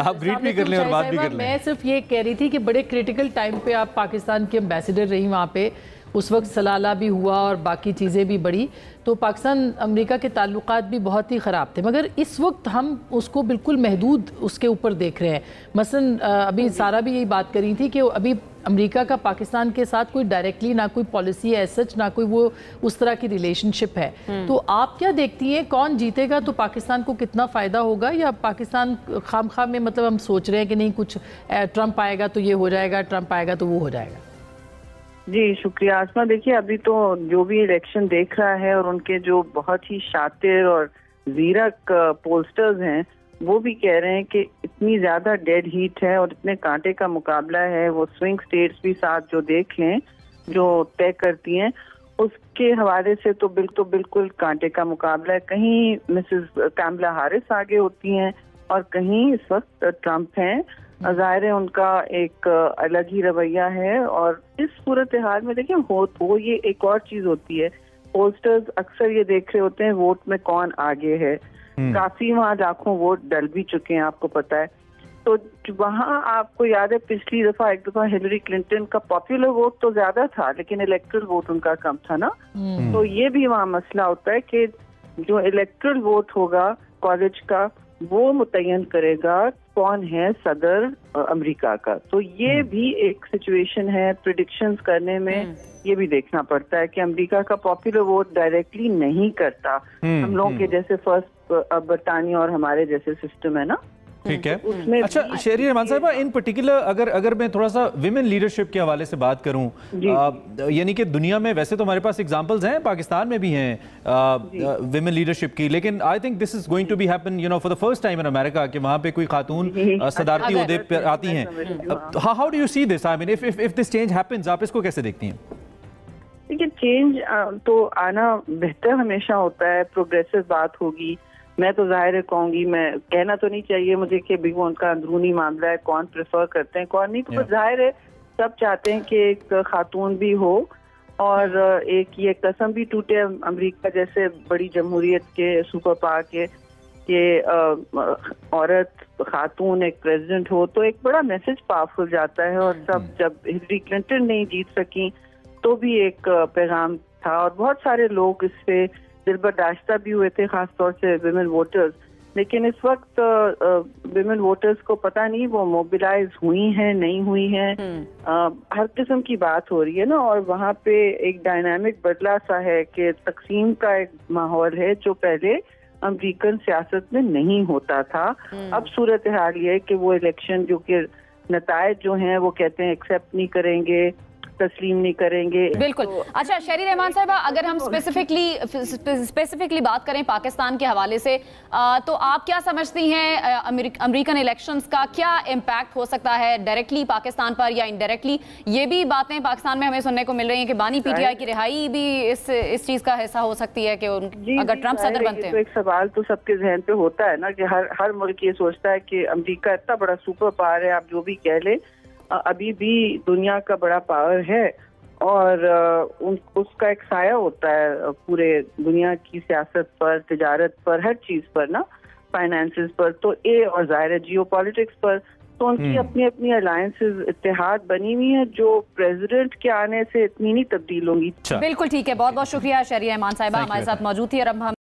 आप ग्रीट भी कर लें और बात भी कर लें। मैं सिर्फ ये कह रही थी कि बड़े क्रिटिकल टाइम पे आप पाकिस्तान के एम्बेसडर रही वहाँ पे, उस वक्त सलाला भी हुआ और बाकी चीज़ें भी बढ़ी, तो पाकिस्तान अमेरिका के ताल्लुकात भी बहुत ही ख़राब थे, मगर इस वक्त हम उसको बिल्कुल महदूद उसके ऊपर देख रहे हैं। मसलन अभी सारा भी यही बात करी थी कि अभी अमेरिका का पाकिस्तान के साथ कोई डायरेक्टली ना कोई पॉलिसी है सच, ना कोई वो उस तरह की रिलेशनशिप है। तो आप क्या देखती हैं, कौन जीतेगा तो पाकिस्तान को कितना फ़ायदा होगा, या पाकिस्तान खाम में मतलब हम सोच रहे हैं कि नहीं कुछ ट्रंप आएगा तो ये हो जाएगा, ट्रंप आएगा तो वो हो जाएगा? जी शुक्रिया आसमा। देखिए अभी तो जो भी इलेक्शन देख रहा है और उनके जो बहुत ही शातिर और ज़ीरक पोलस्टर्स हैं वो भी कह रहे हैं कि इतनी ज्यादा डेड हीट है और इतने कांटे का मुकाबला है, वो स्विंग स्टेट्स भी साथ जो देख लें जो तय करती हैं उसके हवाले से तो बिल्कुल कांटे का मुकाबला है। कहीं मिसेस कैमला हैरिस आगे होती हैं और कहीं इस वक्त ट्रंप हैं। ज़ाहिर है उनका एक अलग ही रवैया है और इस सूरत हाल में देखिए हो ये एक और चीज होती है, पोस्टर्स अक्सर ये देख रहे होते हैं वोट में कौन आगे है। काफी वहाँ लाखों वोट डल भी चुके हैं आपको पता है। तो वहाँ आपको याद है पिछली दफा एक दफा हिलरी क्लिंटन का पॉपुलर वोट तो ज्यादा था लेकिन इलेक्ट्रल वोट उनका कम था ना। तो ये भी वहाँ मसला होता है कि जो इलेक्ट्रल वोट होगा कॉलेज का वो मुतय्यन करेगा कौन है सदर अमेरिका का। तो ये भी एक सिचुएशन है, प्रिडिक्शंस करने में ये भी देखना पड़ता है कि अमेरिका का पॉपुलर वोट डायरेक्टली नहीं करता हम लोगों के जैसे फर्स्ट बरतानिया और हमारे जैसे सिस्टम है ना। ठीक है। अच्छा शहरी रहमान साहिबा, इन पर्टिकुलर अगर मैं थोड़ा सा विमेन लीडरशिप के हवाले से बात करूं, यानी कि दुनिया में वैसे तो हमारे पास एग्जांपल्स हैं, पाकिस्तान में भी हैं विमेन लीडरशिप की, लेकिन I think this is going to be happen for the first time in America कि वहां पे कोई खातून सदारती ओहदे पर आती हैं। How do you see this? I mean if this change happens, आप इसको कैसे देखती हैं? देखिए चेंज तो आना बेहतर हमेशा होता है, प्रोग्रेसिव बात होगी। मैं तो जाहिर कहूंगी, मैं कहना तो नहीं चाहिए मुझे कि भी वो उनका अंदरूनी मामला है, कौन प्रेफर करते हैं कौन नहीं, तो जाहिर है सब चाहते हैं कि एक खातून भी हो और एक ये कसम भी टूटे अमेरिका जैसे बड़ी जमहूरियत के सुपर पावर के औरत खातून एक प्रेसिडेंट हो तो एक बड़ा मैसेज पावरफुल जाता है। और सब जब हिलरी क्लिंटन नहीं जीत सकी तो भी एक पैगाम था और बहुत सारे लोग इससे दिलबर्दाश्ता भी हुए थे, खासतौर से विमेन वोटर्स। लेकिन इस वक्त विमेन वोटर्स को पता नहीं वो मोबिलाइज हुई हैं नहीं हुई हैं, हर किस्म की बात हो रही है ना। और वहाँ पे एक डायनामिक बदला सा है कि तकसीम का एक माहौल है जो पहले अमेरिकन सियासत में नहीं होता था। अब सूरत हाल ये है कि वो इलेक्शन जो कि नतायज जो हैं वो कहते हैं एक्सेप्ट नहीं करेंगे, तस्लीम नहीं करेंगे। बिल्कुल। अच्छा शहरी रहमान साहिबा, अगर हम स्पेसिफिकली बात करें पाकिस्तान के हवाले से, तो आप क्या समझती हैं अमेरिकन इलेक्शंस का क्या इम्पैक्ट हो सकता है डायरेक्टली पाकिस्तान पर या इनडायरेक्टली? ये भी बातें पाकिस्तान में हमें सुनने को मिल रही हैं कि बानी पीटीआई की रिहाई भी इस चीज का हिस्सा हो सकती है कि अगर ट्रंप सदर बनते हैं। तो एक सवाल तो सबके जहन पे होता है ना कि हर मुल्क ये सोचता है कि अमेरिका इतना बड़ा सुपर पावर है, आप जो भी कह ले अभी भी दुनिया का बड़ा पावर है और उसका एक साया होता है पूरे दुनिया की सियासत पर, तिजारत पर, हर चीज पर ना, फाइनेंसेस पर तो और जाहिर है जियोपॉलिटिक्स पर। तो उनकी अपनी अपनी अलायंसेस इत्तेहाद बनी हुई है जो प्रेसिडेंट के आने से इतनी नहीं तब्दील होंगी। बिल्कुल ठीक है, बहुत बहुत शुक्रिया शहरी रहमान साहिबा हमारे साथ मौजूद थी। और अब हम